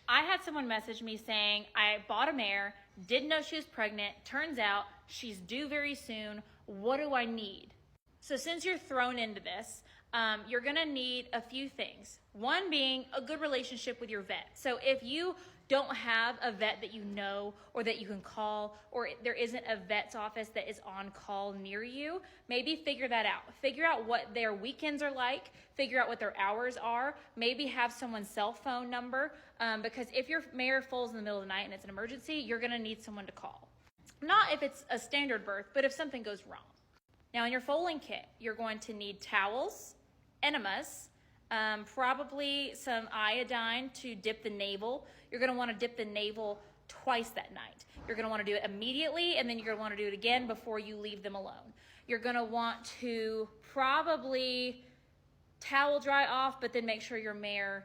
I had someone message me saying, I bought a mare, didn't know she was pregnant. Turns out she's due very soon. What do I need? So since you're thrown into this, you're gonna need a few things. One being a good relationship with your vet. So if you don't have a vet that you know or that you can call, or there isn't a vet's office that is on call near you, maybe figure that out. Figure out what their weekends are like, figure out what their hours are, maybe have someone's cell phone number, because if your mare falls in the middle of the night and it's an emergency, you're gonna need someone to call. Not if it's a standard birth, but if something goes wrong. Now in your foaling kit, you're going to need towels, enemas, probably some iodine to dip the navel. You're going to want to dip the navel twice that night. You're going to want to do it immediately, and then you're going to want to do it again before you leave them alone. You're going to want to probably towel dry off, but then make sure your mare,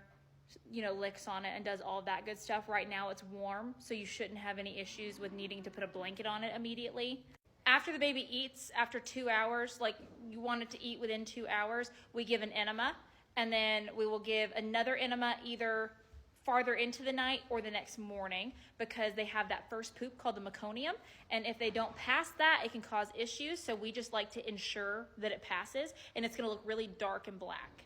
licks on it and does all that good stuff. Right now it's warm, so you shouldn't have any issues with needing to put a blanket on it immediately. After the baby eats, after 2 hours, like you want it to eat within 2 hours, we give an enema, and then we will give another enema either farther into the night or the next morning, because they have that first poop called the meconium, and if they don't pass that, it can cause issues. So we just like to ensure that it passes, and it's going to look really dark and black.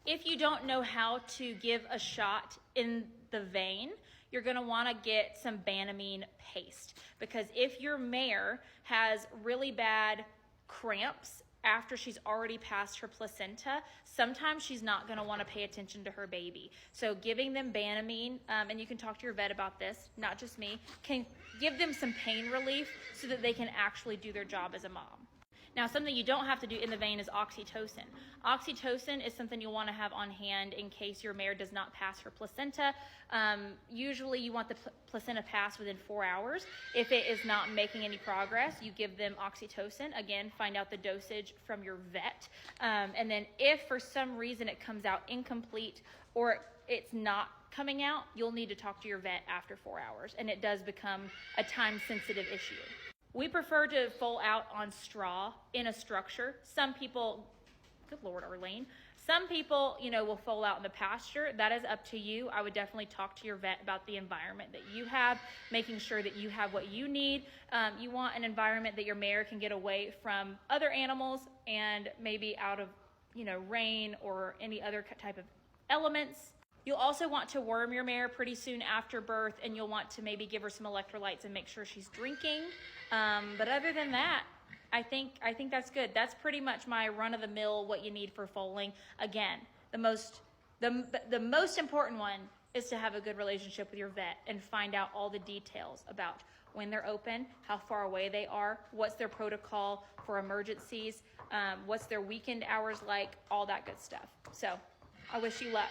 If you don't know how to give a shot in the vein, you're going to want to get some Banamine paste, because if your mare has really bad cramps after she's already passed her placenta, sometimes she's not going to want to pay attention to her baby. So giving them Banamine, and you can talk to your vet about this, not just me, can give them some pain relief so that they can actually do their job as a mom. Now, something you don't have to do in the vein is oxytocin. Oxytocin is something you'll want to have on hand in case your mare does not pass her placenta. Usually you want the placenta passed within 4 hours. If it is not making any progress, you give them oxytocin. Again, find out the dosage from your vet. And then if for some reason it comes out incomplete or it's not coming out, you'll need to talk to your vet after 4 hours. And it does become a time-sensitive issue. We prefer to foal out on straw in a structure. Some people, good Lord, Arlene, some people, will foal out in the pasture. That is up to you. I would definitely talk to your vet about the environment that you have, making sure that you have what you need. You want an environment that your mare can get away from other animals and maybe out of, rain or any other type of elements. You'll also want to worm your mare pretty soon after birth, and you'll want to maybe give her some electrolytes and make sure she's drinking. But other than that, I think that's good. That's pretty much my run-of-the-mill what you need for foaling. Again, the most important one is to have a good relationship with your vet and find out all the details about when they're open, how far away they are, what's their protocol for emergencies, what's their weekend hours like, all that good stuff. So I wish you luck.